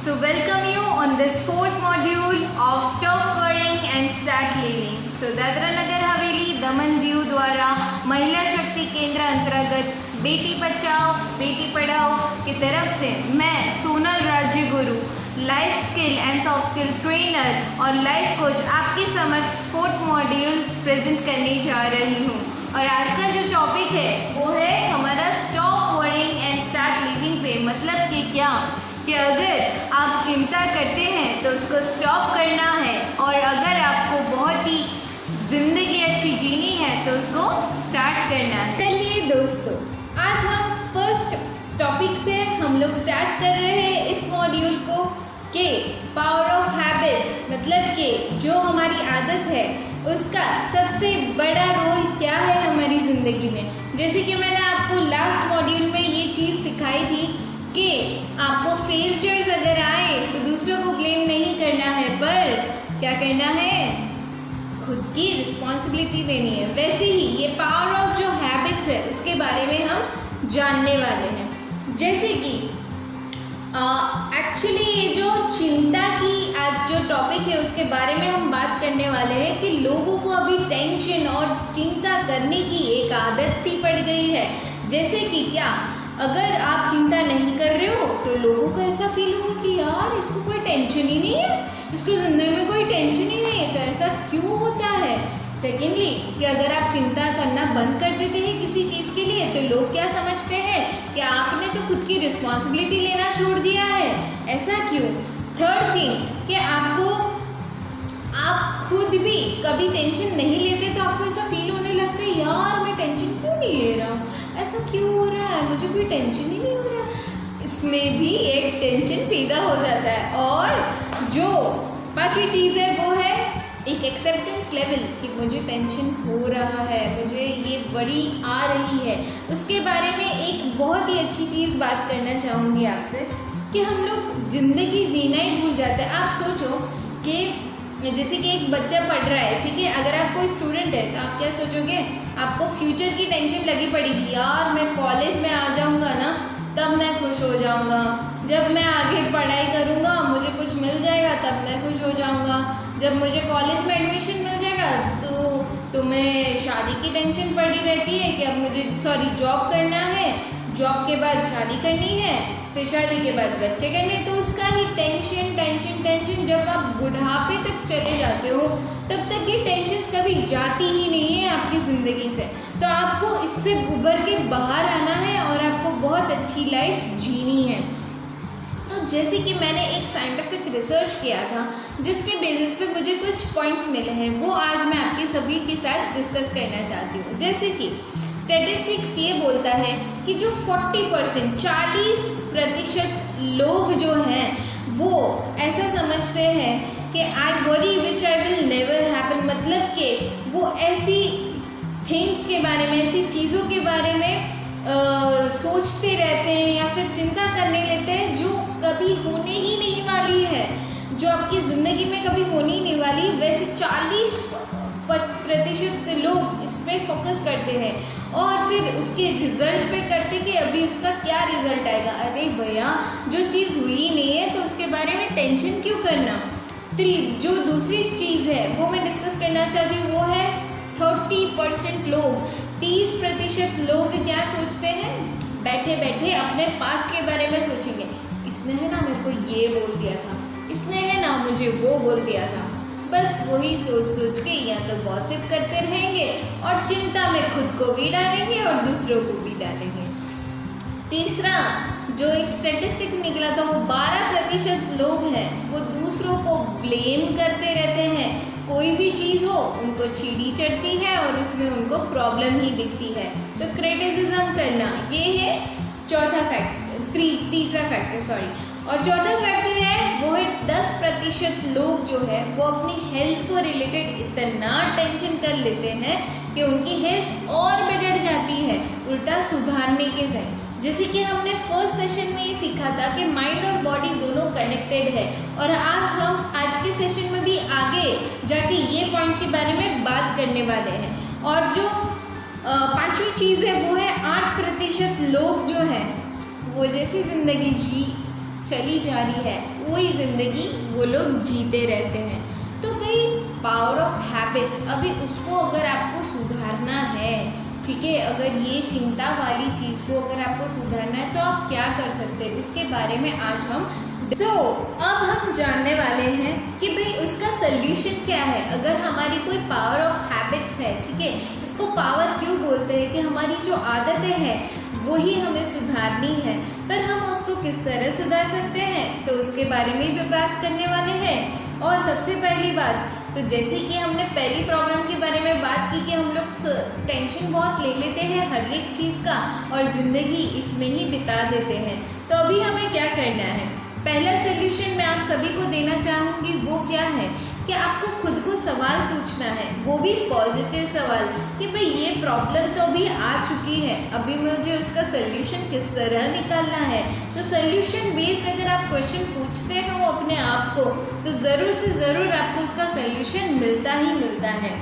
So welcome you on this fourth module of Stop Worrying and Start Living. So Dadra Nagar Haveli Daman Diu द्वारा महिला शक्ति केंद्र अंतर्गत बेटी बचाओ बेटी पढ़ाओ की तरफ से मैं सोनल राज्य गुरु life skill and soft skill trainer और लाइफ कोच आपके समक्ष फोर्थ मॉड्यूल प्रेजेंट करने जा रही हूँ। और आज का जो टॉपिक है वो है हमारा stop worrying and start living पे। मतलब कि अगर आप चिंता करते हैं तो उसको स्टॉप करना है, और अगर आपको बहुत ही ज़िंदगी अच्छी जीनी है तो उसको स्टार्ट करना है। चलिए दोस्तों, आज हम फर्स्ट टॉपिक से हम लोग स्टार्ट कर रहे हैं इस मॉड्यूल को कि पावर ऑफ हैबिट्स, मतलब कि जो हमारी आदत है उसका सबसे बड़ा रोल क्या है हमारी ज़िंदगी में। जैसे कि मैंने आपको लास्ट मॉड्यूल में ये चीज़ सिखाई थी कि आपको फेल्चर्स अगर आए तो दूसरों को ब्लेम नहीं करना है, पर क्या करना है, खुद की रिस्पॉन्सिबिलिटी लेनी है। वैसे ही ये पावर ऑफ जो हैबिट्स है उसके बारे में हम जानने वाले हैं। जैसे कि एक्चुअली ये जो चिंता की आज जो टॉपिक है उसके बारे में हम बात करने वाले हैं कि लोगों को अभी टेंशन और चिंता करने की एक आदत सी पड़ गई है। जैसे कि क्या, अगर आप चिंता नहीं कर रहे हो तो लोगों को ऐसा फील होगा कि यार इसको कोई टेंशन ही नहीं है, इसको ज़िंदगी में कोई टेंशन ही नहीं है, तो ऐसा क्यों होता है। सेकेंडली कि अगर आप चिंता करना बंद कर देते हैं किसी चीज़ के लिए तो लोग क्या समझते हैं कि आपने तो खुद की रिस्पॉन्सिबिलिटी लेना छोड़ दिया है, ऐसा क्यों। थर्ड थिंग कि आप खुद भी कभी टेंशन नहीं लेते तो आपको ऐसा फील होने लगता है यार मैं टेंशन क्यों नहीं ले रहा हूँ, ऐसा क्यों हो रहा है, मुझे कोई टेंशन ही नहीं हो रहा। इसमें भी एक टेंशन पैदा हो जाता है। और जो पांचवी चीज़ है वो है एक एक्सेप्टेंस लेवल कि मुझे टेंशन हो रहा है, मुझे ये वरी आ रही है। उसके बारे में एक बहुत ही अच्छी चीज़ बात करना चाहूँगी आपसे कि हम लोग ज़िंदगी जीना ही भूल जाते हैं। आप सोचो कि जैसे कि एक बच्चा पढ़ रहा है, ठीक है, अगर आप कोई स्टूडेंट है तो आप क्या सोचोगे, आपको फ्यूचर की टेंशन लगी पड़ेगी, यार मैं कॉलेज में आ जाऊंगा ना तब मैं खुश हो जाऊंगा, जब मैं आगे पढ़ाई करूंगा मुझे कुछ मिल जाएगा तब मैं खुश हो जाऊंगा, जब मुझे कॉलेज में एडमिशन मिल जाएगा तो तुम्हें शादी की टेंशन पड़ी रहती है कि अब मुझे जॉब करना है, जॉब के बाद शादी करनी है, फिर शादी के बाद बच्चे करने, तो उसका ही टेंशन टेंशन टेंशन। जब आप बुढ़ापे तक चले जाते हो तब तक ये टेंशन कभी जाती ही नहीं है आपकी ज़िंदगी से। तो आपको इससे उभर के बाहर आना है और आपको बहुत अच्छी लाइफ जीनी है। तो जैसे कि मैंने एक साइंटिफिक रिसर्च किया था जिसके बेसिस पे मुझे कुछ पॉइंट्स मिले हैं, वो आज मैं आपके सभी के साथ डिस्कस करना चाहती हूँ। जैसे कि स्टैटिस्टिक्स ये बोलता है कि जो 40% लोग जो हैं वो ऐसा समझते हैं कि I worry which I will never happen, मतलब कि वो ऐसी थिंग्स के बारे में, ऐसी चीज़ों के बारे में सोचते रहते हैं या फिर चिंता करने लेते हैं जो कभी होने ही नहीं वाली है, जो आपकी ज़िंदगी में कभी होनी ही नहीं वाली। वैसे 40% लोग इस पर फोकस करते हैं और फिर उसके रिज़ल्ट पे करते कि अभी उसका क्या रिज़ल्ट आएगा। अरे भैया, जो चीज़ हुई नहीं है तो उसके बारे में टेंशन क्यों करना। जो दूसरी चीज़ है वो मैं डिस्कस करना चाहती हूँ, वो है 30% लोग, 30% लोग क्या सोचते हैं, बैठे बैठे अपने पास्ट के बारे में सोचेंगे, इसने है ना मेरे को ये बोल दिया था, इसने है ना मुझे वो बोल दिया था। बस वही सोच सोच के या तो गॉसिप करते रहेंगे और चिंता में खुद को भी डालेंगे और दूसरों को भी डालेंगे। तीसरा जो एक स्टैटिस्टिक निकला था वो 12% लोग हैं वो दूसरों को ब्लेम करते रहते हैं। कोई भी चीज़ हो उनको चीड़ी चढ़ती है और उसमें उनको प्रॉब्लम ही दिखती है, तो क्रिटिसिज्म करना, ये है तीसरा फैक्टर। और चौथा फैक्टर है वो है 10% लोग जो है वो अपनी हेल्थ को रिलेटेड इतना टेंशन कर लेते हैं कि उनकी हेल्थ और बिगड़ जाती है उल्टा सुधारने के जाए। जैसे कि हमने फर्स्ट सेशन में ये सीखा था कि माइंड और बॉडी दोनों कनेक्टेड है, और आज के सेशन में भी आगे जाके ये पॉइंट के बारे में बात करने वाले हैं। और जो पांचवी चीज़ है वो है 8% लोग जो है वो जैसी ज़िंदगी चली जा रही है, वही ज़िंदगी वो लोग जीते रहते हैं। तो भाई पावर ऑफ हैबिट्स, अभी उसको अगर आपको सुधारना है, ठीक है, अगर ये चिंता वाली चीज़ को अगर आपको सुधारना है तो आप क्या कर सकते हैं, उसके बारे में आज हम अब हम जानने वाले हैं कि भाई उसका सल्यूशन क्या है। अगर हमारी कोई पावर ऑफ हैबिट्स है, ठीक है, इसको पावर क्यों बोलते हैं कि हमारी जो आदतें हैं वही हमें सुधारनी है, पर हम उसको किस तरह सुधार सकते हैं तो उसके बारे में भी बात करने वाले हैं। और सबसे पहली बात तो जैसे कि हमने पहली प्रॉब्लम के बारे में बात की कि हम लोग टेंशन बहुत ले लेते हैं हर एक चीज़ का और ज़िंदगी इसमें ही बिता देते हैं। तो अभी हमें क्या करना है, पहला सल्यूशन मैं आप सभी को देना चाहूँगी वो क्या है कि आपको खुद को सवाल पूछना है, वो भी पॉजिटिव सवाल कि भाई ये प्रॉब्लम तो अभी आ चुकी है, अभी मुझे उसका सल्यूशन किस तरह निकालना है। तो सल्यूशन बेस्ड अगर आप क्वेश्चन पूछते हो अपने आप को तो ज़रूर से ज़रूर आपको उसका सल्यूशन मिलता ही मिलता है।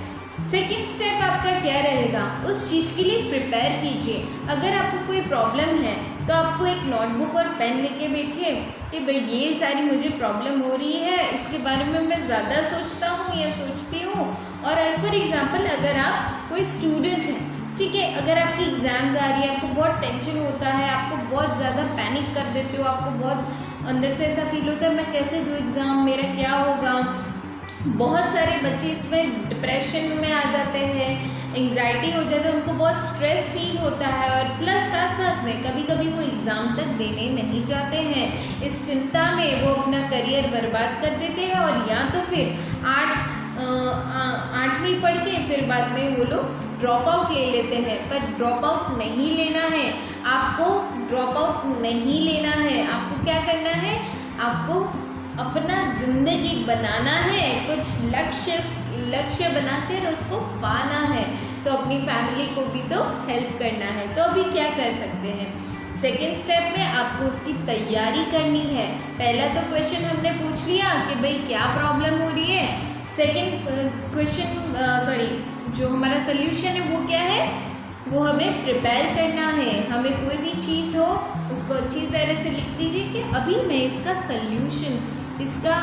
सेकेंड स्टेप आपका क्या रहेगा, उस चीज़ के लिए प्रिपेयर कीजिए। अगर आपको कोई प्रॉब्लम है तो आपको एक नोटबुक और पेन लेके बैठिए कि भाई ये सारी मुझे प्रॉब्लम हो रही है, इसके बारे में मैं ज़्यादा सोचता हूँ या सोचती हूँ। और फॉर एग्ज़ाम्पल अगर आप कोई स्टूडेंट हैं, ठीक है, अगर आपकी एग्ज़ाम्स आ रही है, आपको बहुत टेंशन होता है, आपको बहुत ज़्यादा पैनिक कर देते हो, आपको बहुत अंदर से ऐसा फील होता है मैं कैसे दूँ एग्ज़ाम, मेरा क्या होगा। बहुत सारे बच्चे इसमें डिप्रेशन में आ जाते हैं, एंग्जाइटी हो जाता है, उनको बहुत स्ट्रेस फील होता है और प्लस साथ साथ में कभी कभी वो एग्ज़ाम तक देने नहीं चाहते हैं। इस चिंता में वो अपना करियर बर्बाद कर देते हैं और या तो फिर आठवीं पढ़ के फिर बाद में वो लोग ड्रॉप आउट ले लेते हैं। पर ड्रॉप आउट नहीं लेना है आपको, ड्रॉप आउट नहीं लेना है आपको। क्या करना है, आपको अपना ज़िंदगी बनाना है, कुछ लक्ष्य बनाकर उसको पाना है, तो अपनी फैमिली को भी तो हेल्प करना है। तो अभी क्या कर सकते हैं, सेकेंड स्टेप में आपको उसकी तैयारी करनी है। पहला तो क्वेश्चन हमने पूछ लिया कि भाई क्या प्रॉब्लम हो रही है, सेकेंड क्वेश्चन जो हमारा सल्यूशन है वो क्या है, वो हमें प्रिपेयर करना है। हमें कोई भी चीज़ हो उसको अच्छी तरह से लिख दीजिए कि अभी मैं इसका सल्यूशन, इसका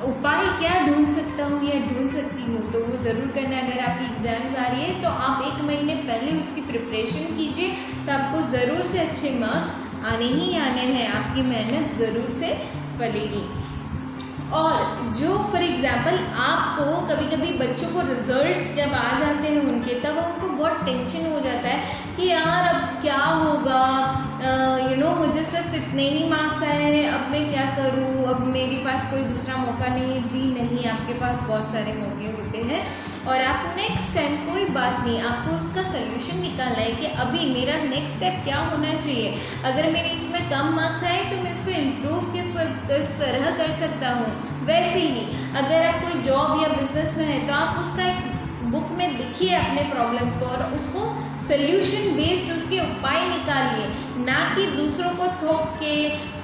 उपाय क्या ढूंढ सकता हूँ या ढूंढ सकती हूँ। तो वो ज़रूर करना है। अगर आपकी एग्ज़ाम्स आ रही है तो आप 1 महीने पहले उसकी प्रिपरेशन कीजिए, तो आपको ज़रूर से अच्छे मार्क्स आने ही आने हैं, आपकी मेहनत ज़रूर से फलेगी। और जो फॉर एग्ज़ाम्पल आपको कभी कभी बच्चों को रिजल्ट्स जब आ जाते हैं उनके, तब उनको बहुत टेंशन हो जाता है कि यार अब क्या होगा, मुझे सिर्फ इतने ही मार्क्स आए हैं, अब मैं क्या करूँ, अब मेरे पास कोई दूसरा मौका नहीं है। जी नहीं, आपके पास बहुत सारे मौके होते हैं और आप नेक्स्ट टाइम कोई बात नहीं, आपको उसका सल्यूशन निकालना है कि अभी मेरा नेक्स्ट स्टेप क्या होना चाहिए। अगर मेरे इसमें कम मार्क्स आए तो मैं इसको इम्प्रूव किस तरह कर सकता हूँ। वैसे ही अगर आप कोई जॉब या बिजनेस में है तो आप उसका एक बुक में लिखिए अपने प्रॉब्लम्स को और उसको सल्यूशन बेस्ड उसके उपाय निकालिए, ना कि दूसरों को थोप के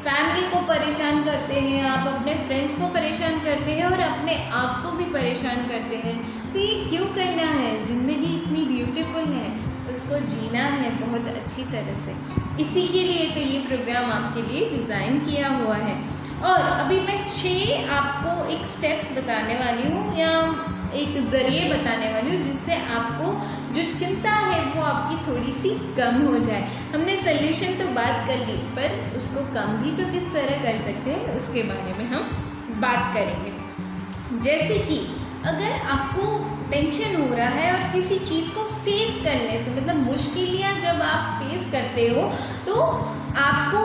फैमिली को परेशान करते हैं, आप अपने फ्रेंड्स को परेशान करते हैं और अपने आप को भी परेशान करते हैं। तो ये क्यों करना है, ज़िंदगी इतनी ब्यूटीफुल है, उसको जीना है बहुत अच्छी तरह से। इसी के लिए तो ये प्रोग्राम आपके लिए डिज़ाइन किया हुआ है। और अभी मैं 6 आपको एक स्टेप्स बताने वाली हूँ या एक ज़रिए बताने वाली हूँ जिससे आपको जो चिंता है वो आपकी थोड़ी सी कम हो जाए। हमने सल्यूशन तो बात कर ली, पर उसको कम भी तो किस तरह कर सकते हैं उसके बारे में हम बात करेंगे। जैसे कि अगर आपको टेंशन हो रहा है और किसी चीज़ को फेस करने से, मतलब मुश्किलें जब आप फेस करते हो तो आपको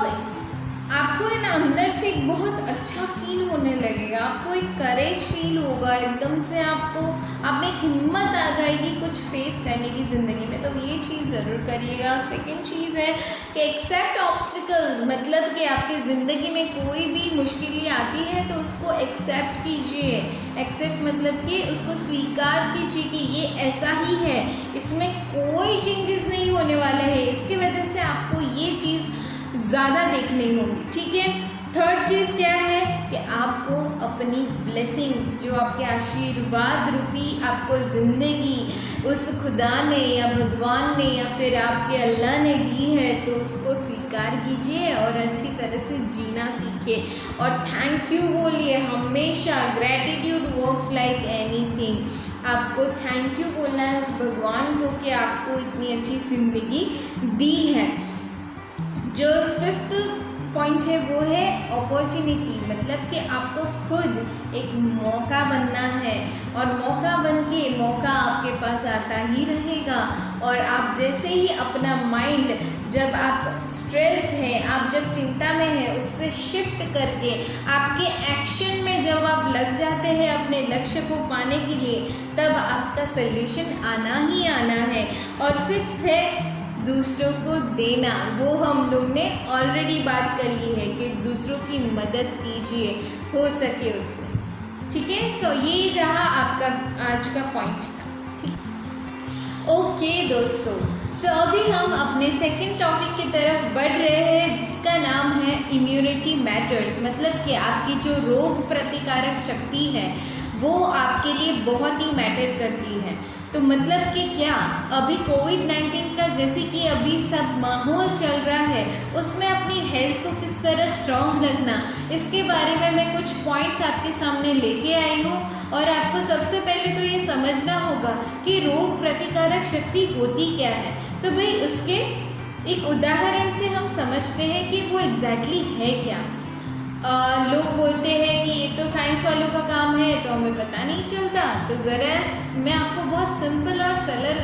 है ना अंदर से एक बहुत अच्छा फील होने लगेगा, आपको एक करेज फील होगा, एकदम से आपको आप में एक हिम्मत आ जाएगी कुछ फेस करने की ज़िंदगी में। तो ये चीज़ ज़रूर करिएगा। सेकंड चीज़ है कि एक्सेप्ट ऑब्स्टिकल्स, मतलब कि आपकी ज़िंदगी में कोई भी मुश्किलें आती है तो उसको एक्सेप्ट कीजिए। एक्सेप्ट मतलब कि उसको स्वीकार कीजिए कि ये ऐसा ही है, इसमें कोई चेंजेस नहीं होने वाला है, इसकी वजह से आपको ये चीज़ ज़्यादा देखनी होगी, ठीक है। थर्ड चीज़ क्या है कि आपको अपनी ब्लेसिंग्स, जो आपके आशीर्वाद रूपी आपको ज़िंदगी उस खुदा ने या भगवान ने या फिर आपके अल्लाह ने दी है, तो उसको स्वीकार कीजिए और अच्छी तरह से जीना सीखिए और थैंक यू बोलिए हमेशा। Gratitude works like anything. आपको थैंक यू बोलना है उस भगवान को कि आपको इतनी अच्छी ज़िंदगी दी है। जो 5th पॉइंट है वो है अपॉर्चुनिटी, मतलब कि आपको खुद एक मौका बनना है और मौका बन के मौका आपके पास आता ही रहेगा। और आप जैसे ही अपना माइंड, जब आप स्ट्रेस्ड हैं, आप जब चिंता में हैं, उससे शिफ्ट करके आपके एक्शन में जब आप लग जाते हैं अपने लक्ष्य को पाने के लिए, तब आपका सल्यूशन आना ही आना है। और 6th है दूसरों को देना। वो हम लोग ने ऑलरेडी बात कर ली है कि दूसरों की मदद कीजिए हो सके उतने, ठीक है। सो ये रहा आपका आज का पॉइंट था, ठीक। ओके दोस्तों, सो अभी हम अपने सेकंड टॉपिक की तरफ बढ़ रहे हैं, जिसका नाम है इम्यूनिटी मैटर्स। मतलब कि आपकी जो रोग प्रतिकारक शक्ति है वो आपके लिए बहुत ही मैटर करती है। तो मतलब कि क्या, अभी कोविड-19 का जैसे कि अभी सब माहौल चल रहा है, उसमें अपनी हेल्थ को किस तरह स्ट्रॉन्ग रखना, इसके बारे में मैं कुछ पॉइंट्स आपके सामने लेके आई हूँ। और आपको सबसे पहले तो ये समझना होगा कि रोग प्रतिकारक शक्ति होती क्या है। तो भाई उसके एक उदाहरण से हम समझते हैं कि वो एग्जैक्टली है क्या। लोग बोलते हैं कि ये तो साइंस वालों का काम है, तो हमें पता नहीं चलता। तो ज़रा मैं आपको बहुत सिंपल और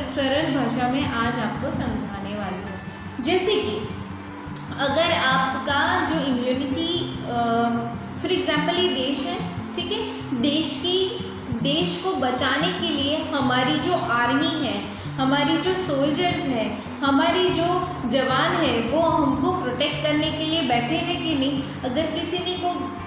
सरल भाषा में आज आपको समझाने वाली हूँ। जैसे कि अगर आपका जो इम्यूनिटी, फॉर एग्जांपल ये देश है, ठीक है, देश को बचाने के लिए हमारी जो आर्मी है, हमारी जो सोल्जर्स हैं, हमारी जो जवान है, वो हमको प्रोटेक्ट करने के लिए बैठे हैं कि नहीं। अगर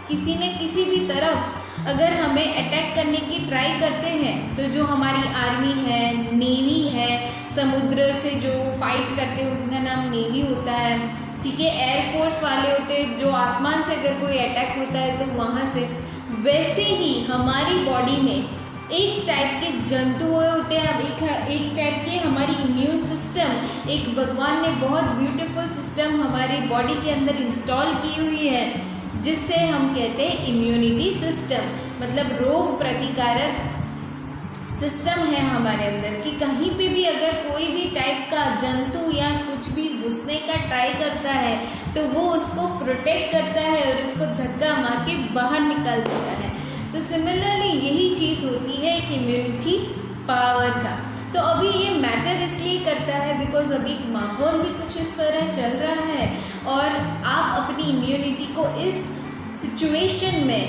किसी ने किसी भी तरफ अगर हमें अटैक करने की ट्राई करते हैं, तो जो हमारी आर्मी है, नेवी है, समुद्र से जो फाइट करते हैं उनका नाम नेवी होता है, ठीक है, एयरफोर्स वाले होते हैं जो आसमान से अगर कोई अटैक होता है तो वहाँ से। वैसे ही हमारी बॉडी में एक टाइप के जंतु होते हैं, एक टाइप के हमारी इम्यून सिस्टम, एक भगवान ने बहुत ब्यूटीफुल सिस्टम हमारी बॉडी के अंदर इंस्टॉल की हुई है, जिससे हम कहते हैं इम्यूनिटी सिस्टम। मतलब रोग प्रतिकारक सिस्टम है हमारे अंदर कि कहीं पे भी अगर कोई भी टाइप का जंतु या कुछ भी घुसने का ट्राई करता है, तो वो उसको प्रोटेक्ट करता है और उसको धक्का मार के बाहर निकाल देता है। तो सिमिलरली यही चीज़ होती है एक इम्यूनिटी पावर का। तो अभी ये मैटर इसलिए करता है बिकॉज अभी माहौल भी कुछ इस तरह चल रहा है और आप अपनी इम्यूनिटी को इस सिचुएशन में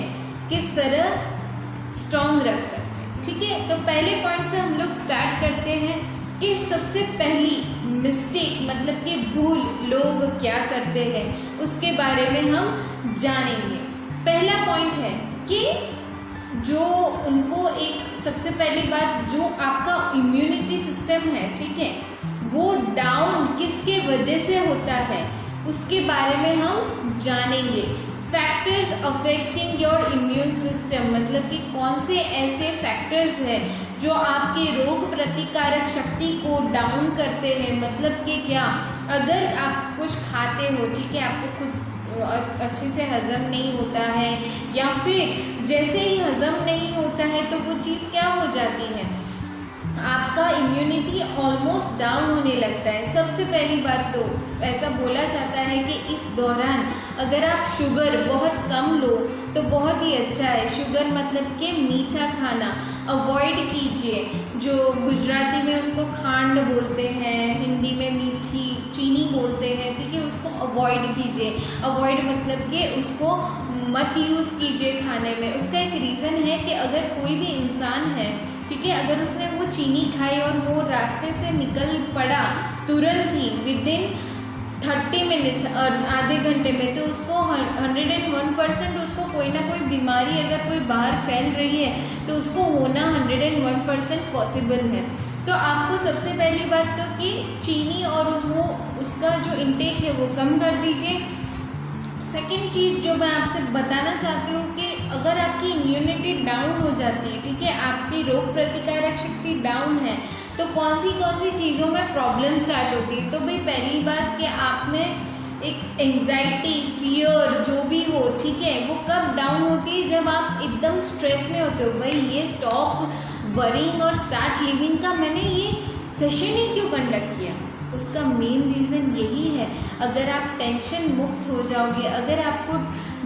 किस तरह स्ट्रॉन्ग रख सकते हैं, ठीक है। तो पहले पॉइंट से हम लोग स्टार्ट करते हैं कि सबसे पहली मिस्टेक, मतलब कि भूल लोग क्या करते हैं, उसके बारे में हम जानेंगे। पहला पॉइंट है कि जो उनको एक सबसे पहली बात, जो आपका इम्यूनिटी सिस्टम है, ठीक है, वो डाउन किसके वजह से होता है उसके बारे में हम जानेंगे। Factors affecting your immune system, मतलब कि कौन से ऐसे फैक्टर्स हैं जो आपके रोग प्रतिकारक शक्ति को डाउन करते हैं। मतलब कि क्या, अगर आप कुछ खाते हो, ठीक है, आपको खुद अच्छे से हज़म नहीं होता है, या फिर जैसे ही हज़म नहीं होता है तो वो चीज़ क्या हो जाती है, आपका इम्यूनिटी ऑलमोस्ट डाउन होने लगता है। सबसे पहली बात तो ऐसा बोला जाता है कि इस दौरान अगर आप शुगर बहुत कम लो तो बहुत ही अच्छा है। शुगर मतलब कि मीठा खाना अवॉइड कीजिए, जो गुजराती में उसको खांड बोलते हैं, हिंदी में मीठी चीनी बोलते हैं, ठीक है, उसको अवॉइड कीजिए। अवॉइड मतलब कि उसको मत यूज़ कीजिए खाने में। उसका एक रीज़न है कि अगर कोई भी इंसान है, ठीक है, अगर उसने वो चीनी खाई और वो रास्ते से निकल पड़ा तुरंत ही विदिन 30 मिनट्स और आधे घंटे में, तो उसको 101% उसको कोई ना कोई बीमारी अगर कोई बाहर फैल रही है तो उसको होना 101% पॉसिबल है। तो आपको सबसे पहली बात तो कि चीनी और उसका जो इंटेक है वो कम कर दीजिए। सेकेंड चीज़ जो मैं आपसे बताना चाहती हूँ कि अगर आपकी इम्यूनिटी डाउन हो जाती है, ठीक है, आपकी रोग प्रतिकारक शक्ति डाउन है, तो तो कौन सी चीज़ों में प्रॉब्लम स्टार्ट होती है? तो भाई पहली बात कि आप में एक एंजाइटी, फियर जो भी हो, ठीक है, वो कब डाउन होती है? जब आप एकदम स्ट्रेस में होते हो। भाई ये स्टॉप वरिंग और स्टार्ट लिविंग का मैंने ये सेशन ही क्यों कंडक्ट किया? उसका मेन रीज़न यही है। अगर आप टेंशन मुक्त हो जाओगे, अगर आपको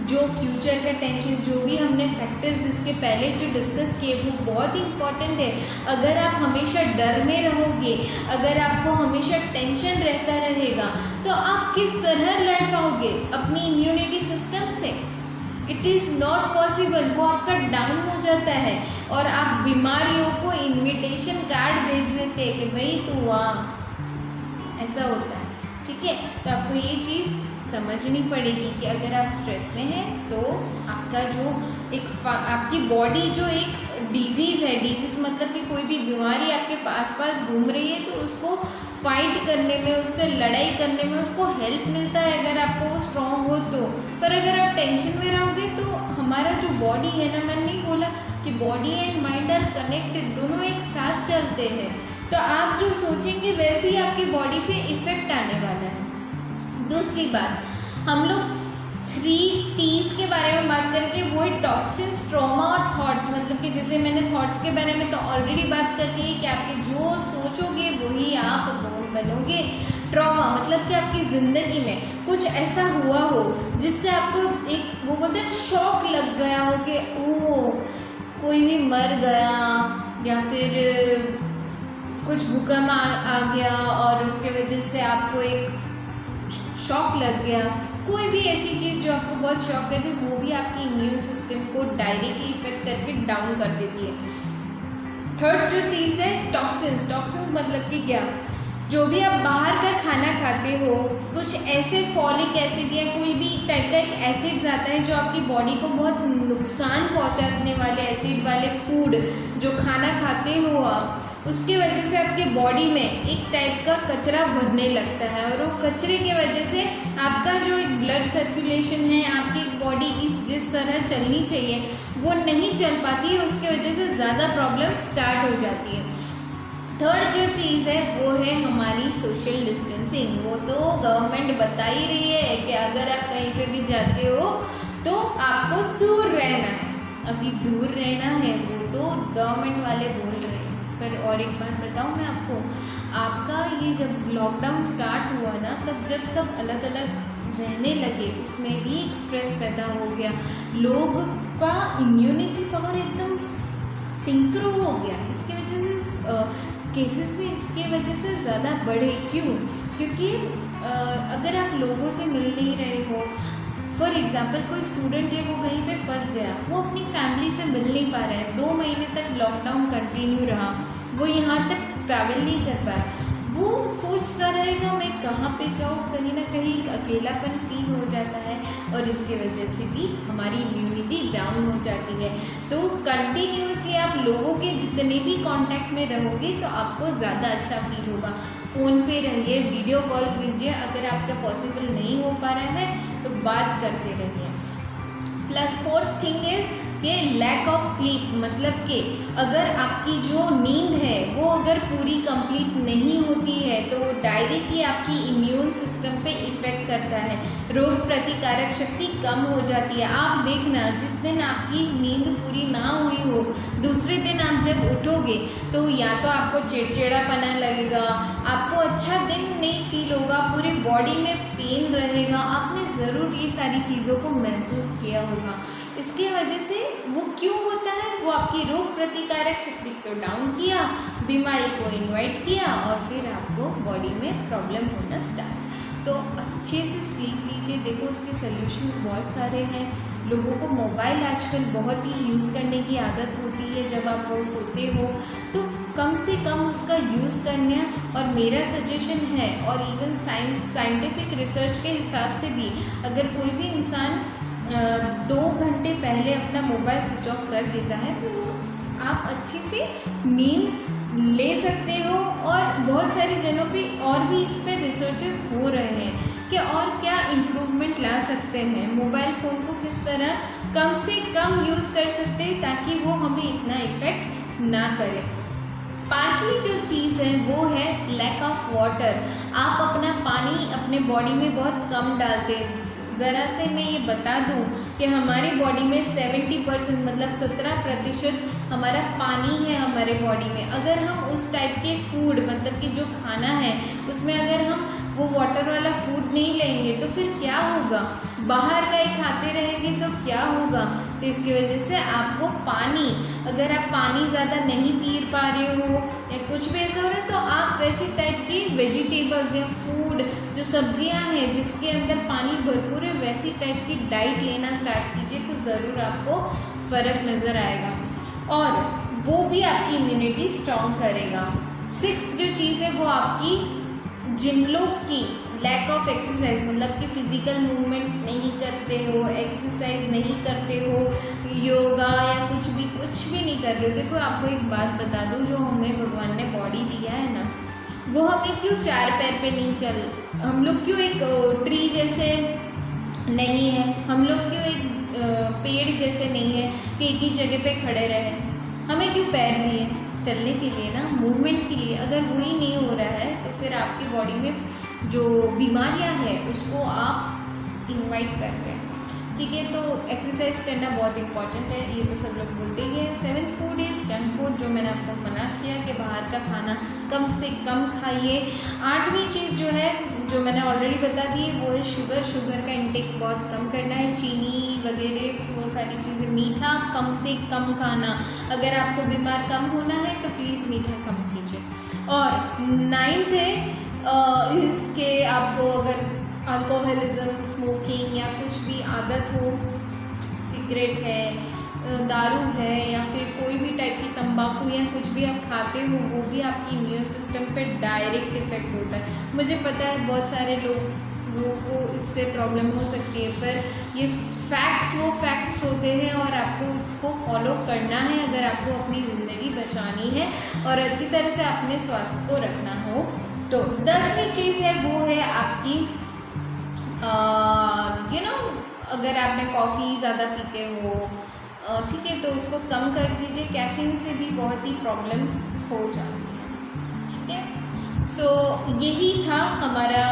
जो फ्यूचर का टेंशन, जो भी हमने फैक्टर्स इसके पहले जो डिस्कस किए वो बहुत इंपॉर्टेंट है। अगर आप हमेशा डर में रहोगे, अगर आपको हमेशा टेंशन रहता रहेगा, तो आप किस तरह लड़ पाओगे अपनी इम्यूनिटी सिस्टम से? It is not possible. वो आपका डाउन हो जाता है और आप बीमारियों को इन्विटेशन कार्ड भेज देते हैं कि भाई तू आ, ऐसा होता है, ठीक है। तो आपको ये चीज़ समझनी पड़ेगी कि अगर आप स्ट्रेस में हैं तो आपका जो आपकी बॉडी जो एक डिजीज़ है, डिजीज़ मतलब कि कोई भी बीमारी आपके पास घूम रही है, तो उसको फाइट करने में, उससे लड़ाई करने में उसको हेल्प मिलता है अगर आपको वो स्ट्रॉन्ग हो तो। पर अगर आप टेंशन में रहोगे तो हमारा जो बॉडी है ना, मैंने नहीं बोला कि body and mind are connected, दोनों एक साथ चलते हैं। तो आप जो सोचेंगे वैसे ही आपकी बॉडी पे इफ़ेक्ट आने वाला है। दूसरी बात, हम लोग 3T's के बारे में बात करेंगे, वो है टॉक्सिन्स, ट्रॉमा और थॉट्स। मतलब कि जैसे मैंने थॉट्स के बारे में तो ऑलरेडी बात कर ली है कि आपके जो सोचोगे वही आप बनोगे। ट्रॉमा मतलब कि आपकी ज़िंदगी में कुछ ऐसा हुआ हो जिससे आपको एक वो बोलते हैं शॉक लग गया हो कि ओह कोई भी मर गया, या फिर कुछ भूकंप आ गया और उसके वजह से आपको एक शॉक लग गया। कोई भी ऐसी चीज़ जो आपको बहुत शॉक करती है, वो भी आपकी इम्यून सिस्टम को डायरेक्टली इफेक्ट करके डाउन कर देती है। थर्ड जो चीज़ है टॉक्सिन्स। टॉक्सिन्स मतलब कि क्या? जो भी आप बाहर का खाना खाते हो, कुछ ऐसे फॉलिक एसिड या कोई भी टाइप का एक एसिड्स आता है जो आपकी बॉडी को बहुत नुकसान पहुंचाने वाले एसिड वाले फूड जो खाना खाते हो आप, उसके वजह से आपके बॉडी में एक टाइप का कचरा भरने लगता है और वो कचरे की वजह से आपका जो ब्लड सर्कुलेशन है, आपकी बॉडी जिस तरह चलनी चाहिए वो नहीं चल पाती है, उसके वजह से ज़्यादा प्रॉब्लम स्टार्ट हो जाती है। थर्ड जो चीज़ है वो है हमारी सोशल डिस्टेंसिंग। वो तो गवर्नमेंट बता ही रही है कि अगर आप कहीं पे भी जाते हो तो आपको दूर रहना है। अभी दूर रहना है वो तो गवर्नमेंट वाले बोल रहे हैं, पर और एक बात बताऊँ मैं आपको, आपका ये जब लॉकडाउन स्टार्ट हुआ ना, तब जब सब अलग अलग रहने लगे उसमें भी एक स्ट्रेस पैदा हो गया, लोग का इम्यूनिटी पावर एकदम सिंक्रो हो गया। इसके वजह से केसेस भी इसके वजह से ज़्यादा बढ़े। क्यों? क्योंकि अगर आप लोगों से मिल नहीं रहे हो, फॉर एग्ज़ाम्पल कोई स्टूडेंट है वो कहीं पे फंस गया, वो अपनी फैमिली से मिल नहीं पा रहा है, 2 महीने तक लॉकडाउन कंटिन्यू रहा, वो यहाँ तक ट्रैवल नहीं कर पाया, वो सोचता रहेगा मैं कहाँ पे जाऊँ, कहीं ना कहीं एक अकेलापन फील हो जाता है और इसके वजह से भी हमारी इम्यूनिटी डाउन हो जाती है। तो कंटिन्यूसली आप लोगों के जितने भी कांटेक्ट में रहोगे तो आपको ज़्यादा अच्छा फील होगा। फ़ोन पे रहिए, वीडियो कॉल कीजिए, अगर आपका पॉसिबल नहीं हो पा रहा है तो बात करते रहिए। प्लस फोर्थ थिंग इज़ कि लैक ऑफ स्लीप, मतलब कि अगर आपकी जो नींद है वो अगर पूरी कंप्लीट नहीं होती है तो वो डायरेक्टली आपकी इम्यून सिस्टम पे इफ़ेक्ट करता है, रोग प्रतिकारक शक्ति कम हो जाती है। आप देखना जिस दिन आपकी नींद पूरी ना हुई हो, दूसरे दिन आप जब उठोगे तो या तो आपको चिड़चिड़ापना लगेगा, आपको अच्छा दिन नहीं फील होगा, पूरी बॉडी में पेन रहेगा। आपने ज़रूर ये सारी चीज़ों को महसूस किया होगा। इसके वजह से वो क्यों होता है? वो आपकी रोग प्रतिकारक शक्ति को डाउन किया, बीमारी को इन्वाइट किया और फिर आपको बॉडी में प्रॉब्लम होना स्टार्ट। तो अच्छे से स्लीप लीजिए। देखो उसके सल्यूशंस बहुत सारे हैं। लोगों को मोबाइल आजकल बहुत ही यूज़ करने की आदत होती है, जब आप वो सोते हो तो कम से कम उसका यूज़ करना। और मेरा सजेशन है, और इवन साइंटिफिक रिसर्च के हिसाब से भी, अगर कोई भी इंसान 2 घंटे पहले अपना मोबाइल स्विच ऑफ कर देता है तो आप अच्छी से नींद ले सकते हो। और बहुत सारे जनों पे और भी इस पर रिसर्चेस हो रहे हैं कि और क्या इम्प्रूवमेंट ला सकते हैं, मोबाइल फ़ोन को किस तरह कम से कम यूज़ कर सकते हैं ताकि वो हमें इतना इफ़ेक्ट ना करे। पांचवी जो चीज़ है वो है लैक ऑफ वाटर। आप अपना पानी अपने बॉडी में बहुत कम डालते हैं। ज़रा से मैं ये बता दूं कि हमारी बॉडी में 70% मतलब 17% हमारा पानी है हमारे बॉडी में। अगर हम उस टाइप के फूड मतलब कि जो खाना है उसमें अगर हम वो वाटर वाला फूड नहीं लेंगे तो फिर क्या होगा, बाहर का ही खाते रहेंगे तो क्या होगा। तो इसकी वजह से आपको पानी, अगर आप पानी ज़्यादा नहीं पी पा रहे हो या कुछ भी ऐसा हो रहा है तो आप वैसी टाइप की वेजिटेबल्स या फूड जो सब्जियां हैं जिसके अंदर पानी भरपूर है वैसी टाइप की डाइट लेना स्टार्ट कीजिए तो ज़रूर आपको फ़र्क नज़र आएगा और वो भी आपकी इम्यूनिटी स्ट्रॉन्ग करेगा। 6 जो चीज़ है वो आपकी, जिन लोग की लैक ऑफ एक्सरसाइज मतलब कि फ़िज़िकल मूवमेंट नहीं करते हो, एक्सरसाइज नहीं करते हो, योगा या कुछ भी नहीं कर रहे हो। देखो आपको एक बात बता दूँ, जो हमें भगवान ने बॉडी दिया है ना वो हमें क्यों 4 पैर पे नहीं चल, हम लोग क्यों एक ट्री जैसे नहीं है, हम लोग क्यों एक पेड़ जैसे नहीं है कि एक ही जगह पे खड़े रहें। हमें क्यों पैर दिए, चलने के लिए ना, मूवमेंट के लिए। अगर वही नहीं हो रहा है तो फिर आपकी बॉडी में जो बीमारियां हैं उसको आप इनवाइट कर रहे हैं। ठीक है, तो एक्सरसाइज करना बहुत इंपॉर्टेंट है, ये तो सब लोग बोलते ही हैं। 7th food is junk food, जो मैंने आपको मना किया कि बाहर का खाना कम से कम खाइए। 8वीं चीज़ जो है जो मैंने ऑलरेडी बता दी है वो है शुगर का इंटेक बहुत कम करना है, चीनी वगैरह वो सारी चीज़ें, मीठा कम से कम खाना। अगर आपको बीमार कम होना है तो प्लीज़ मीठा कम कीजिए। और 9th है इसके, आपको अगर अल्कोहलिज्म, स्मोकिंग या कुछ भी आदत हो, सिगरेट है, दारू है या फिर कोई भी टाइप की तंबाकू या कुछ भी आप खाते हो वो भी आपकी इम्यून सिस्टम पे डायरेक्ट इफ़ेक्ट होता है। मुझे पता है बहुत सारे लोगों को इससे प्रॉब्लम हो सकती है, पर ये वो फैक्ट्स होते हैं और आपको इसको फॉलो करना है अगर आपको अपनी ज़िंदगी बचानी है और अच्छी तरह से अपने स्वास्थ्य को रखना हो। तो 10वीं चीज़ है वो है आपकी अगर आपने कॉफ़ी ज़्यादा पीते हो, ठीक है, तो उसको कम कर दीजिए। कैफीन से भी बहुत ही प्रॉब्लम हो जाती है। ठीक है, सो यही था हमारा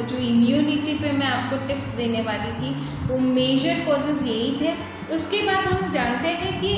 जो इम्यूनिटी पे मैं आपको टिप्स देने वाली थी, वो मेजर कॉजेज़ यही थे। उसके बाद हम जानते हैं कि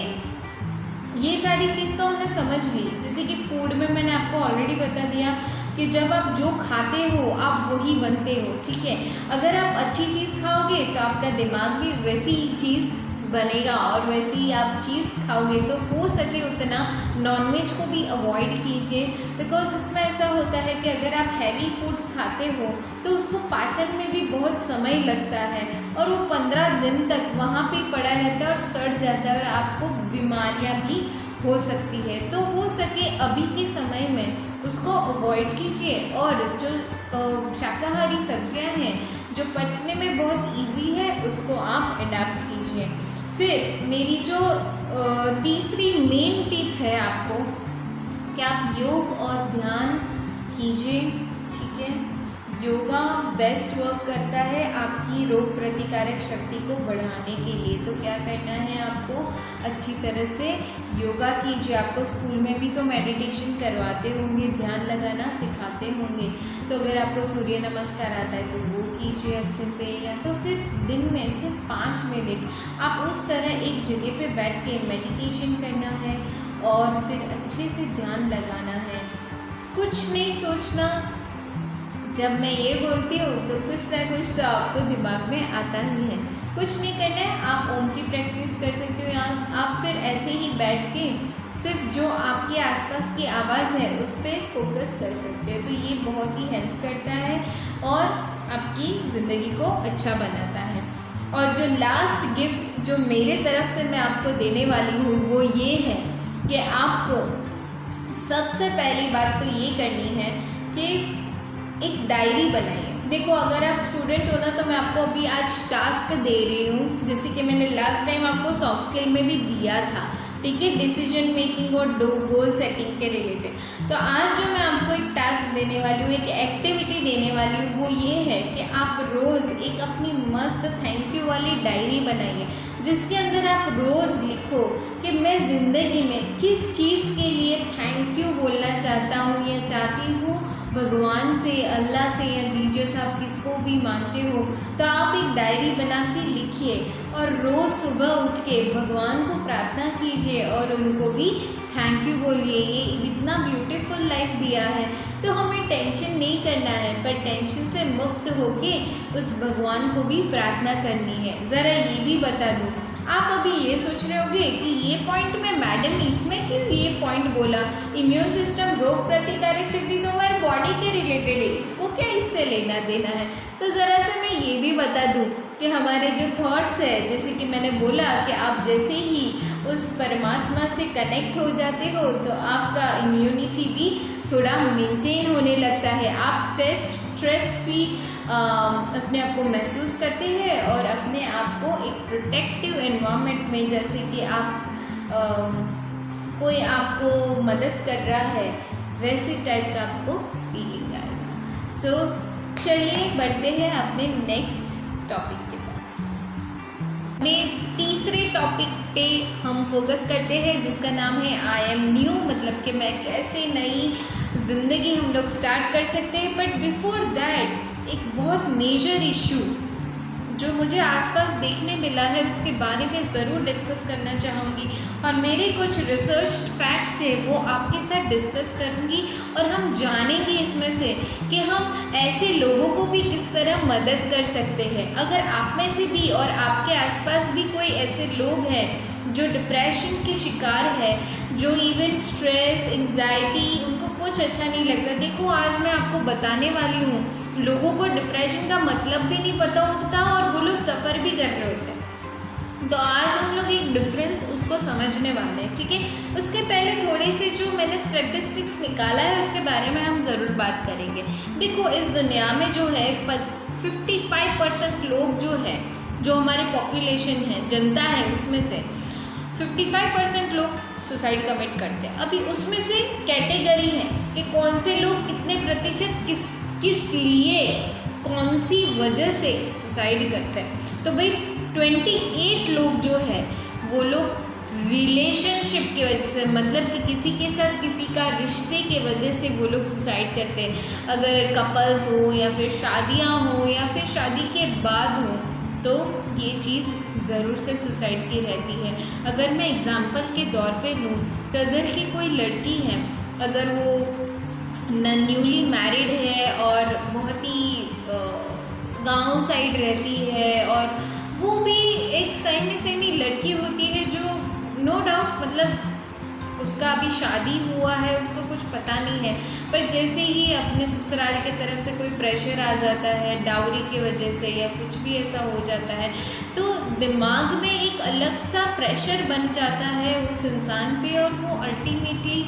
ये सारी चीज़ तो हमने समझ ली, जैसे कि फूड में मैंने आपको ऑलरेडी बता दिया कि जब आप जो खाते हो आप वही बनते हो। ठीक है, अगर आप अच्छी चीज़ खाओगे तो आपका दिमाग भी वैसी चीज़ बनेगा और वैसे ही आप चीज़ खाओगे। तो हो सके उतना नॉनवेज को भी अवॉइड कीजिए, बिकॉज इसमें ऐसा होता है कि अगर आप हैवी फूड्स खाते हो तो उसको पाचन में भी बहुत समय लगता है और वो 15 दिन तक वहाँ पे पड़ा रहता है और सड़ जाता है और आपको बीमारियाँ भी हो सकती है। तो हो सके अभी के समय में उसको अवॉइड कीजिए और जो शाकाहारी सब्जियां हैं जो पचने में बहुत इजी है उसको आप अडैप्ट कीजिए। फिर मेरी जो तीसरी मेन टिप है आपको कि आप योग और ध्यान कीजिए। ठीक है, योगा बेस्ट वर्क करता है आपकी रोग प्रतिकारक शक्ति को बढ़ाने के लिए। तो क्या करना है आपको, अच्छी तरह से योगा कीजिए। आपको स्कूल में भी तो मेडिटेशन करवाते होंगे, ध्यान लगाना सिखाते होंगे, तो अगर आपको सूर्य नमस्कार आता है तो वो कीजिए अच्छे से, या तो फिर दिन में सिर्फ 5 मिनट आप उस तरह एक जगह पे बैठ के मेडिटेशन करना है और फिर अच्छे से ध्यान लगाना है। कुछ नहीं सोचना, जब मैं ये बोलती हूँ तो कुछ ना कुछ तो आपको दिमाग में आता ही है। कुछ नहीं करना है, आप ओम की प्रैक्टिस कर सकते हो या आप फिर ऐसे ही बैठ के सिर्फ जो आपके आसपास की आवाज़ है उस पर फोकस कर सकते हो। तो ये बहुत ही हेल्प करता है और आपकी ज़िंदगी को अच्छा बनाता है। और जो लास्ट गिफ्ट जो मेरे तरफ से मैं आपको देने वाली हूँ वो ये है कि आपको सबसे पहली बात तो ये करनी है कि एक डायरी बनाइए। देखो अगर आप स्टूडेंट हो ना तो मैं आपको अभी आज टास्क दे रही हूँ, जैसे कि मैंने लास्ट टाइम आपको सॉफ्ट स्किल में भी दिया था, ठीक है, डिसीजन मेकिंग और गोल सेटिंग के रिलेटेड। तो आज जो मैं आपको एक टास्क देने वाली हूँ, एक एक्टिविटी देने वाली हूँ, वो ये है कि आप रोज़ एक अपनी मस्त थैंक यू वाली डायरी बनाइए। जिसके अंदर आप रोज़ लिखो कि मैं ज़िंदगी में किस चीज़ के लिए थैंक यू बोलना चाहता हूँ या चाहती हूँ भगवान से, अल्लाह से या जीसस, आप किसको भी मानते हो। तो आप एक डायरी बना के लिखिए और रोज़ सुबह उठ के भगवान को प्रार्थना कीजिए और उनको भी थैंक यू बोलिए। ये इतना ब्यूटीफुल लाइफ दिया है, तो हमें टेंशन नहीं करना है, पर टेंशन से मुक्त होके उस भगवान को भी प्रार्थना करनी है। ज़रा ये भी बता दूँ, आप अभी ये सोच रहे होंगे कि ये पॉइंट में मैडम इसमें क्यों ये पॉइंट बोला, इम्यून सिस्टम, रोग प्रतिकारक शक्ति तो हमारे बॉडी के रिलेटेड है, इसको क्या इससे लेना देना है। तो ज़रा से मैं ये भी बता दूँ कि हमारे जो थॉट्स है, जैसे कि मैंने बोला कि आप जैसे ही उस परमात्मा से कनेक्ट हो जाते हो तो आपका इम्यूनिटी भी थोड़ा मेंटेन होने लगता है। आप स्ट्रेस फ्री अपने आप को महसूस करते हैं और अपने आप को एक प्रोटेक्टिव एनवायरनमेंट में, जैसे कि आप कोई आपको मदद कर रहा है, वैसे टाइप का आपको फीलिंग आएगा। सो चलिए बढ़ते हैं अपने नेक्स्ट टॉपिक की तरफ। अपने तीसरे टॉपिक पे हम फोकस करते हैं जिसका नाम है आई एम न्यू, मतलब कि मैं कैसे नई ज़िंदगी हम लोग स्टार्ट कर सकते हैं। बट बिफोर दैट एक बहुत मेजर इशू जो मुझे आसपास देखने मिला है उसके बारे में ज़रूर डिस्कस करना चाहूँगी और मेरे कुछ रिसर्च फैक्ट्स थे वो आपके साथ डिस्कस करूँगी और हम जानेंगे इसमें से कि हम ऐसे लोगों को भी किस तरह मदद कर सकते हैं। अगर आप में से भी और आपके आसपास भी कोई ऐसे लोग हैं जो डिप्रेशन के शिकार है, जो इवन स्ट्रेस, एंग्जाइटी, उनको कुछ अच्छा नहीं लगता। देखो आज मैं आपको बताने वाली हूँ, लोगों को डिप्रेशन का मतलब भी नहीं पता होता और वो लोग सफ़र भी कर रहे होते हैं। तो आज हम लोग एक डिफरेंस उसको समझने वाले हैं, ठीक है। उसके पहले थोड़े से जो मैंने स्टैटिस्टिक्स निकाला है उसके बारे में हम ज़रूर बात करेंगे। देखो इस दुनिया में जो है 55% लोग जो है, जो हमारी पॉपुलेशन है, जनता है, उसमें से 55% लोग सुसाइड कमिट करते हैं। अभी उसमें से कैटेगरी है कि कौन से लोग कितने प्रतिशत किस लिए, कौन सी वजह से सुसाइड करते हैं। तो भाई 28 लोग जो है वो लोग रिलेशनशिप की वजह से, मतलब कि किसी के साथ किसी का रिश्ते के वजह से वो लोग सुसाइड करते हैं। अगर कपल्स हो या फिर शादियाँ हो या फिर शादी के बाद हो तो ये चीज़ ज़रूर से सुसाइड की रहती है। अगर मैं एग्ज़ाम्पल के तौर पे लूँ तो अगर कि कोई लड़की है, अगर वो न्यूली मैरिड है और बहुत ही गांव साइड रहती है और वो भी एक सही लड़की होती है जो नो डाउट, मतलब उसका अभी शादी हुआ है, उसको कुछ पता नहीं है, पर जैसे ही अपने ससुराल की तरफ से कोई प्रेशर आ जाता है डाउरी की वजह से या कुछ भी ऐसा हो जाता है तो दिमाग में एक अलग सा प्रेशर बन जाता है उस इंसान पे और वो अल्टीमेटली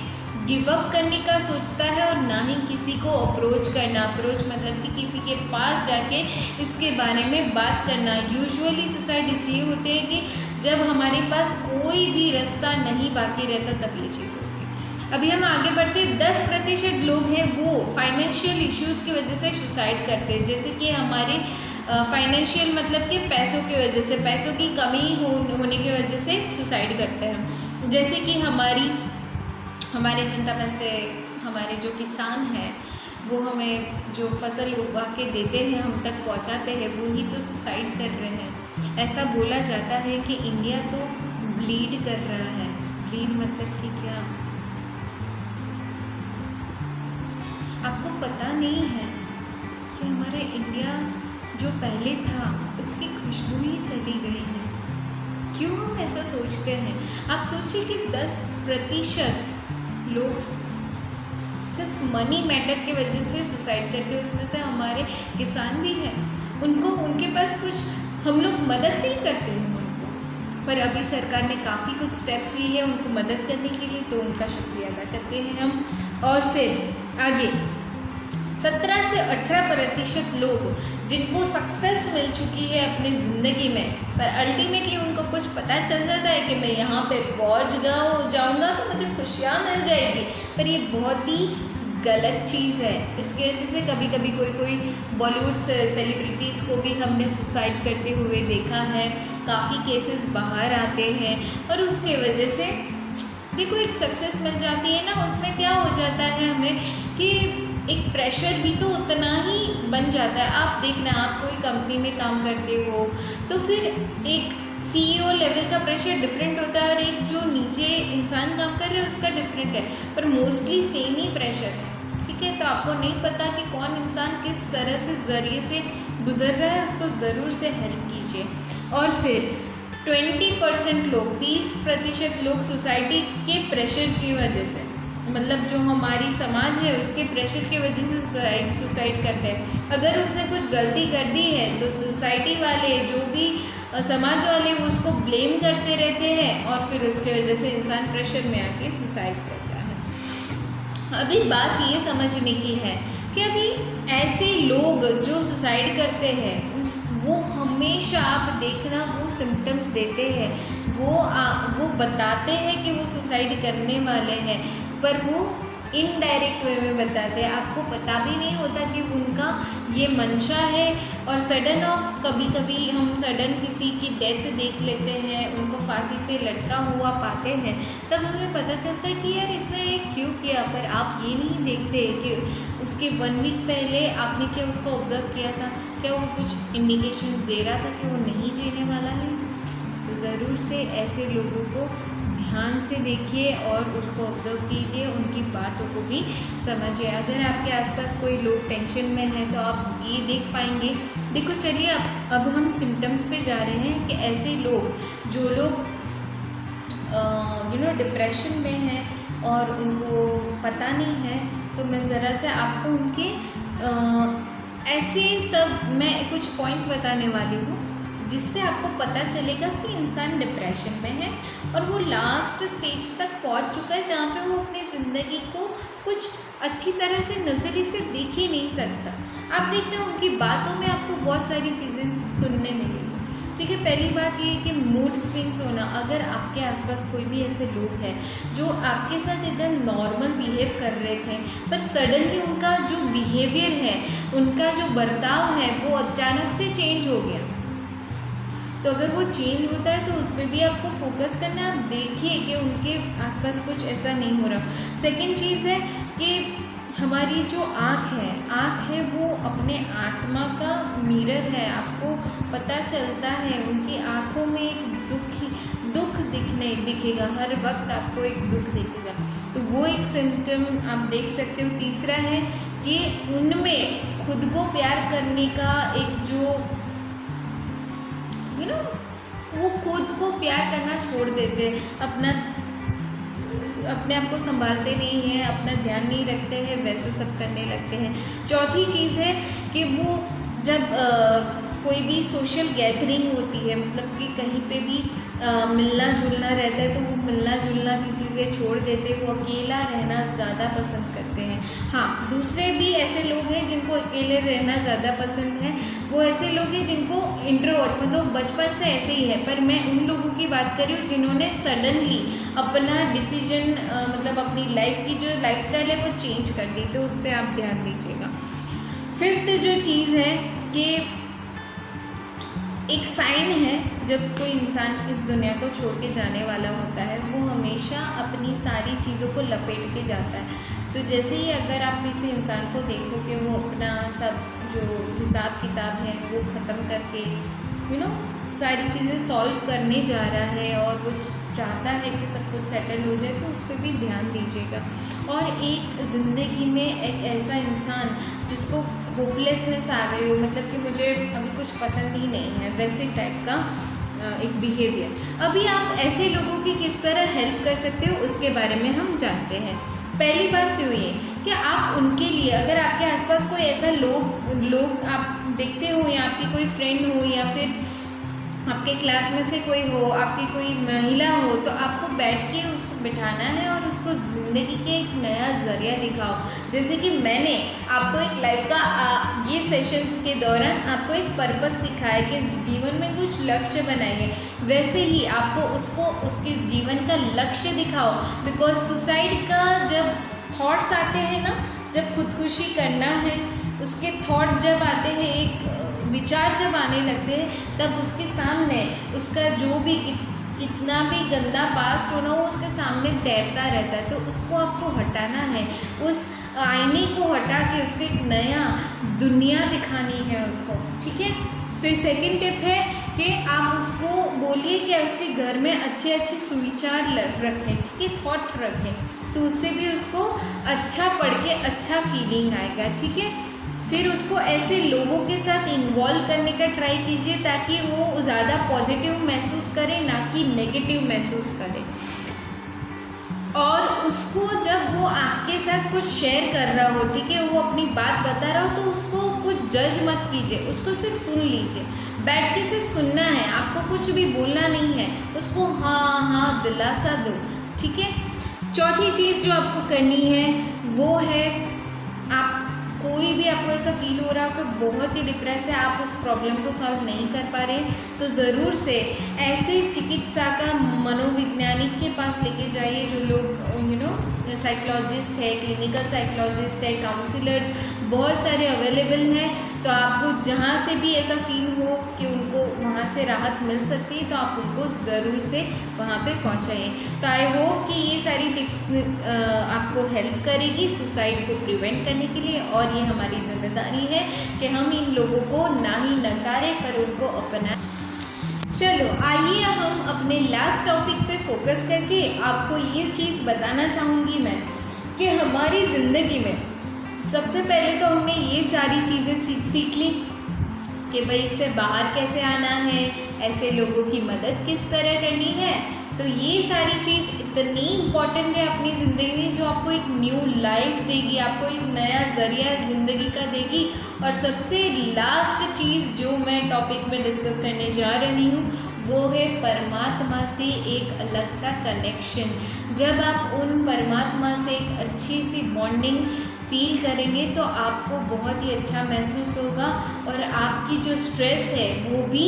गिव अप करने का सोचता है और ना ही किसी को अप्रोच करना। अप्रोच मतलब कि किसी के पास जाके इसके बारे में बात करना। यूजुअली सुसाइड इसलिए होते हैं कि जब हमारे पास कोई भी रास्ता नहीं बाकी रहता तब ये चीज़ होती है। अभी हम आगे बढ़ते, 10% लोग हैं वो फाइनेंशियल इश्यूज़ की वजह से सुसाइड करते हैं। जैसे कि हमारे फाइनेंशियल मतलब कि पैसों की वजह से, पैसों की कमी होने की वजह से सुसाइड करते हैं। जैसे कि हमारे जनता में से हमारे जो किसान हैं वो हमें जो फसल उगा के देते हैं, हम तक पहुंचाते हैं, वो ही तो सुसाइड कर रहे हैं। ऐसा बोला जाता है कि इंडिया तो ब्लीड कर रहा है। ब्लीड मतलब कि क्या, आपको पता नहीं है कि हमारे इंडिया जो पहले था उसकी खुशबू ही चली गई है। क्यों हम ऐसा सोचते हैं? आप सोचिए कि 10% लोग सिर्फ मनी मैटर की वजह से सुसाइड करते हैं। उसमें से हमारे किसान भी हैं, उनके पास कुछ हम लोग मदद नहीं करते हैं उनको, पर अभी सरकार ने काफ़ी कुछ स्टेप्स लिए हैं उनको मदद करने के लिए, तो उनका शुक्रिया अदा करते हैं हम। और फिर आगे 17 से 18% लोग जिनको सक्सेस मिल चुकी है अपनी ज़िंदगी में, पर अल्टीमेटली उनको कुछ पता चल जाता है कि मैं यहाँ पे पहुँच जाऊँगा तो मुझे खुशियाँ मिल जाएगी, पर ये बहुत ही गलत चीज़ है। इसके वजह से कभी कभी कोई बॉलीवुड सेलिब्रिटीज़ को भी हमने सुसाइड करते हुए देखा है, काफ़ी केसेस बाहर आते हैं। और उसके वजह से देखो एक सक्सेस मिल जाती है ना, उसमें क्या हो जाता है हमें कि एक प्रेशर भी तो उतना ही बन जाता है। आप देखना, आप कोई कंपनी में काम करते हो तो फिर एक CEO लेवल का प्रेशर डिफरेंट होता है और एक जो नीचे इंसान काम कर रहा है उसका डिफरेंट है, पर मोस्टली सेम ही प्रेशर है। ठीक है, तो आपको नहीं पता कि कौन इंसान किस तरह से ज़रिए से गुजर रहा है, उसको ज़रूर से हेल्प कीजिए। और फिर 20% लोग, 20% लोग सोसाइटी के प्रेशर की वजह से, मतलब जो हमारी समाज है उसके प्रेशर की वजह से सुसाइड करते हैं। अगर उसने कुछ गलती कर दी है तो सोसाइटी वाले, जो भी समाज वाले, वो उसको ब्लेम करते रहते हैं और फिर उसके वजह से इंसान प्रेशर में आके सुसाइड करता है। अभी बात ये समझने की है कि अभी ऐसे लोग जो सुसाइड करते हैं वो हमेशा, आप देखना, वो सिम्टम्स देते हैं, वो बताते हैं कि वो सुसाइड करने वाले हैं, पर वो इनडायरेक्ट वे में बताते हैं। आपको पता भी नहीं होता कि उनका ये मंशा है। और सडन ऑफ, कभी कभी हम सडन किसी की डेथ देख लेते हैं, उनको फांसी से लटका हुआ पाते हैं, तब हमें पता चलता है कि यार इसने ये क्यों किया। पर आप ये नहीं देखते कि उसके 1 वीक पहले आपने क्या उसको ऑब्ज़र्व किया था, क्या वो कुछ इंडिकेशंस दे रहा था कि वो नहीं जीने वाला है। तो ज़रूर से ऐसे लोगों को ध्यान से देखिए और उसको ऑब्ज़र्व कीजिए, उनकी बातों को भी समझिए। अगर आपके आसपास कोई लोग टेंशन में हैं तो आप ये देख पाएंगे। देखो चलिए अब हम सिम्टम्स पे जा रहे हैं कि ऐसे लोग, जो लोग डिप्रेशन में हैं और उनको पता नहीं है, तो मैं ज़रा सा आपको उनके ऐसे सब मैं कुछ पॉइंट्स बताने वाली हूँ जिससे आपको पता चलेगा कि इंसान डिप्रेशन में है और वो लास्ट स्टेज तक पहुंच चुका है जहाँ पे वो अपनी ज़िंदगी को कुछ अच्छी तरह से नज़रिए से देख ही नहीं सकता। आप देखना उनकी बातों में आपको बहुत सारी चीज़ें सुनने मिलेंगी। ठीक है, पहली बात ये है कि मूड स्विंग्स होना। अगर आपके आसपास कोई भी ऐसे लोग हैं जो आपके साथ एकदम नॉर्मल बिहेव कर रहे थे, पर सडनली उनका जो बिहेवियर है, उनका जो बर्ताव है, वो अचानक से चेंज हो गया, तो अगर वो चेंज होता है तो उस पर भी आपको फोकस करना है। आप देखिए कि उनके आसपास कुछ ऐसा नहीं हो रहा। सेकंड चीज़ है कि हमारी जो आँख है वो अपने आत्मा का मिरर है। आपको पता चलता है उनकी आँखों में एक दुख दिखेगा, हर वक्त आपको एक दुख दिखेगा, तो वो एक सिम्टम आप देख सकते हो। तीसरा है कि उनमें खुद को प्यार करने का एक जो वो खुद को प्यार करना छोड़ देते हैं, अपने आप को संभालते नहीं हैं, अपना ध्यान नहीं रखते हैं, वैसे सब करने लगते हैं। चौथी चीज़ है कि वो जब कोई भी सोशल गैदरिंग होती है, मतलब कि कहीं पे भी मिलना जुलना रहता है, तो वो मिलना जुलना किसी से छोड़ देते हैं, वो अकेला रहना ज़्यादा पसंद करते हैं। हाँ, दूसरे भी ऐसे लोग हैं जिनको अकेले रहना ज़्यादा पसंद है। वो ऐसे लोग हैं जिनको इंट्रोवर्ट, मतलब बचपन से ऐसे ही है, पर मैं उन लोगों की बात कर रही हूँ जिन्होंने सडनली अपना डिसीजन, मतलब अपनी लाइफ की जो लाइफस्टाइल है वो चेंज कर दी, तो उस पर आप ध्यान दीजिएगा। फिफ्थ जो चीज़ है कि एक साइन है जब कोई इंसान इस दुनिया को छोड़ के जाने वाला होता है, वो हमेशा अपनी सारी चीज़ों को लपेट के जाता है। तो जैसे ही अगर आप किसी इंसान को देखो कि वो अपना सब जो हिसाब किताब है वो ख़त्म करके सारी चीज़ें सॉल्व करने जा रहा है और वो चाहता है कि सब कुछ सेटल हो जाए, तो उस पर भी ध्यान दीजिएगा। और एक ज़िंदगी में एक ऐसा इंसान जिसको होपलेसनेस आ गई हो, मतलब कि मुझे अभी कुछ पसंद ही नहीं है, वैसे टाइप का एक बिहेवियर, अभी आप ऐसे लोगों की किस तरह हेल्प कर सकते हो उसके बारे में हम जानते हैं। पहली बात तो ये कि आप उनके लिए, अगर आपके आसपास कोई ऐसा लोग आप देखते हो, या आपकी कोई फ्रेंड हो, या फिर आपके क्लास में से कोई हो, आपकी कोई महिला हो, तो आपको बैठ के उसको बिठाना है और उसको ज़िंदगी के एक नया ज़रिया दिखाओ। जैसे कि मैंने आपको एक लाइफ का ये सेशंस के दौरान आपको एक पर्पस सिखाया कि जीवन में कुछ लक्ष्य बनाइए, वैसे ही आपको उसको उसके जीवन का लक्ष्य दिखाओ। बिकॉज सुसाइड का जब थॉट्स आते हैं ना, जब खुदकुशी करना है, उसके थॉट जब आते हैं, एक विचार जब आने लगते हैं, तब उसके सामने उसका जो भी कितना भी गंदा पास्ट होना वो उसके सामने तैरता रहता है। तो उसको आपको हटाना है, उस आईने को हटा के उसको एक नया दुनिया दिखानी है उसको, ठीक है। फिर सेकंड टिप है कि आप उसको बोलिए कि उसके घर में अच्छे अच्छे सुविचार रखें, ठीक है, थॉट रखें, तो उससे भी उसको अच्छा पढ़ के अच्छा फीलिंग आएगा, ठीक है। फिर उसको ऐसे लोगों के साथ इन्वॉल्व करने का ट्राई कीजिए ताकि वो ज़्यादा पॉजिटिव महसूस करे, ना कि नेगेटिव महसूस करे। और उसको जब वो आपके साथ कुछ शेयर कर रहा हो, ठीक है, वो अपनी बात बता रहा हो, तो उसको कुछ जज मत कीजिए, उसको सिर्फ सुन लीजिए। बैठ के सिर्फ सुनना है, आपको कुछ भी बोलना नहीं है, उसको हाँ हाँ दिलासा दो, ठीक है। चौथी चीज़ जो आपको करनी है वो है, आप कोई भी आपको ऐसा फील हो रहा है कि बहुत ही डिप्रेस है, आप उस प्रॉब्लम को सॉल्व नहीं कर पा रहे, तो ज़रूर से ऐसे चिकित्सा का मनोवैज्ञानिक के पास लेके जाइए, जो लोग साइकोलॉजिस्ट है, क्लिनिकल साइकोलॉजिस्ट है, काउंसलर्स बहुत सारे अवेलेबल हैं। तो आपको जहाँ से भी ऐसा फील हो कि उनको वहाँ से राहत मिल सकती है, तो आप उनको ज़रूर से वहाँ पे पहुँचाइए। तो आई होप कि ये सारी टिप्स आपको हेल्प करेगी सुसाइड को प्रिवेंट करने के लिए, और ये हमारी जिम्मेदारी है कि हम इन लोगों को ना ही नकारें पर उनको अपनाएं। चलो आइए हम अपने लास्ट टॉपिक पे फोकस करके आपको ये चीज़ बताना चाहूँगी मैं कि हमारी ज़िंदगी में सबसे पहले तो हमने ये सारी चीज़ें सीख ली कि भाई इससे बाहर कैसे आना है, ऐसे लोगों की मदद किस तरह करनी है। तो ये सारी चीज़ इतनी इम्पॉर्टेंट है अपनी ज़िंदगी में, जो आपको एक न्यू लाइफ देगी, आपको एक नया ज़रिया ज़िंदगी का देगी। और सबसे लास्ट चीज़ जो मैं टॉपिक में डिस्कस करने जा रही हूँ वो है परमात्मा से एक अलग सा कनेक्शन। जब आप उन परमात्मा से एक अच्छी सी बॉन्डिंग फील करेंगे तो आपको बहुत ही अच्छा महसूस होगा, और आपकी जो स्ट्रेस है वो भी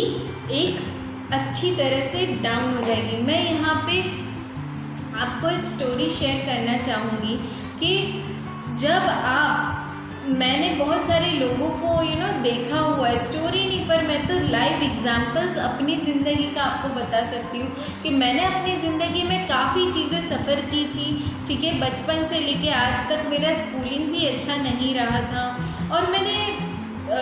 एक अच्छी तरह से डाउन हो जाएगी। मैं यहाँ पे आपको एक स्टोरी शेयर करना चाहूँगी कि जब मैंने बहुत सारे लोगों को देखा हुआ है, स्टोरी नहीं पर मैं तो लाइव एग्जांपल्स अपनी ज़िंदगी का आपको बता सकती हूँ कि मैंने अपनी ज़िंदगी में काफ़ी चीज़ें सफ़र की थी, ठीक है। बचपन से लेके आज तक मेरा स्कूलिंग भी अच्छा नहीं रहा था, और मैंने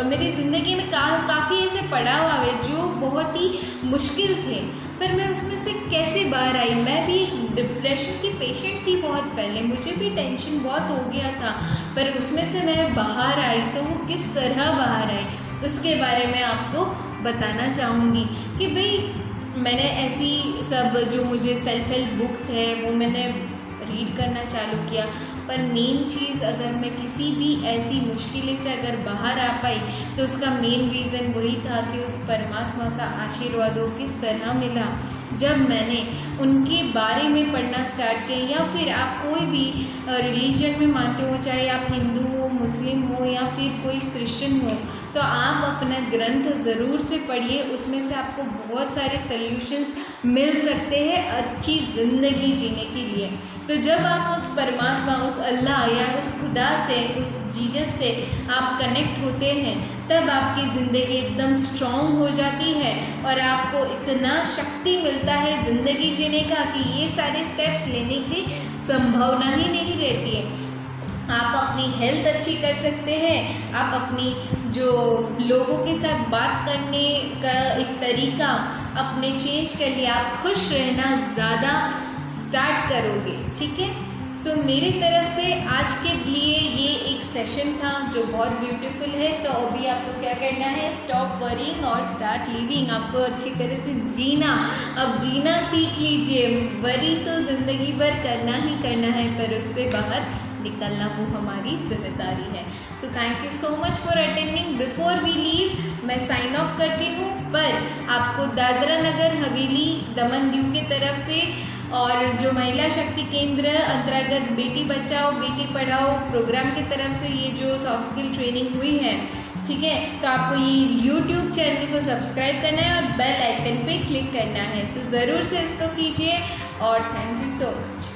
मेरी ज़िंदगी में काफ़ी ऐसे पड़ाव आए जो बहुत ही मुश्किल थे, पर मैं उसमें से कैसे बाहर आई। मैं भी एक डिप्रेशन की पेशेंट थी बहुत पहले, मुझे भी टेंशन बहुत हो गया था, पर उसमें से मैं बाहर आई, तो वो किस तरह बाहर आई उसके बारे में आपको बताना चाहूँगी कि भाई मैंने ऐसी सब जो मुझे सेल्फ हेल्प बुक्स है वो मैंने रीड करना चालू किया, पर मेन चीज़ अगर मैं किसी भी ऐसी मुश्किल से अगर बाहर आ पाई तो उसका मेन रीज़न वही था कि उस परमात्मा का आशीर्वाद वो किस तरह मिला जब मैंने उनके बारे में पढ़ना स्टार्ट किया। या फिर आप कोई भी रिलीजन में मानते हो, चाहे आप हिंदू हो, मुस्लिम हो या फिर कोई क्रिश्चियन हो, तो आप अपना ग्रंथ ज़रूर से पढ़िए, उसमें से आपको बहुत सारे सल्यूशंस मिल सकते हैं अच्छी ज़िंदगी जीने के लिए। तो जब आप उस परमात्मा, उस अल्लाह या उस खुदा से, उस जीसस से आप कनेक्ट होते हैं, तब आपकी ज़िंदगी एकदम स्ट्रॉन्ग हो जाती है और आपको इतना शक्ति मिलता है ज़िंदगी जीने का कि ये सारे स्टेप्स लेने की संभावना ही नहीं रहती है। आप अपनी हेल्थ अच्छी कर सकते हैं, आप अपनी जो लोगों के साथ बात करने का एक तरीका अपने चेंज कर लिया, आप खुश रहना ज़्यादा स्टार्ट करोगे, ठीक है। सो मेरी तरफ से आज के लिए ये एक सेशन था जो बहुत ब्यूटीफुल है। तो अभी आपको क्या करना है, स्टॉप वरिंग और स्टार्ट लिविंग। आपको अच्छी तरह से जीना, अब जीना सीख लीजिए। वरी तो ज़िंदगी भर करना ही करना है, पर उससे बाहर निकलना वो हमारी जिम्मेदारी है। So thank you so much for attending. Before we leave मैं साइन ऑफ करती हूँ, पर आपको दादरा नगर हवेली दमन दीव की तरफ से और जो महिला शक्ति केंद्र अंतर्गत बेटी बचाओ बेटी पढ़ाओ प्रोग्राम की तरफ से ये जो सॉफ्ट स्किल ट्रेनिंग हुई है, ठीक है, तो आपको ये YouTube चैनल को सब्सक्राइब करना है और बेल आइकन पे क्लिक करना है, तो ज़रूर से इसको कीजिए। और थैंक यू सो मच।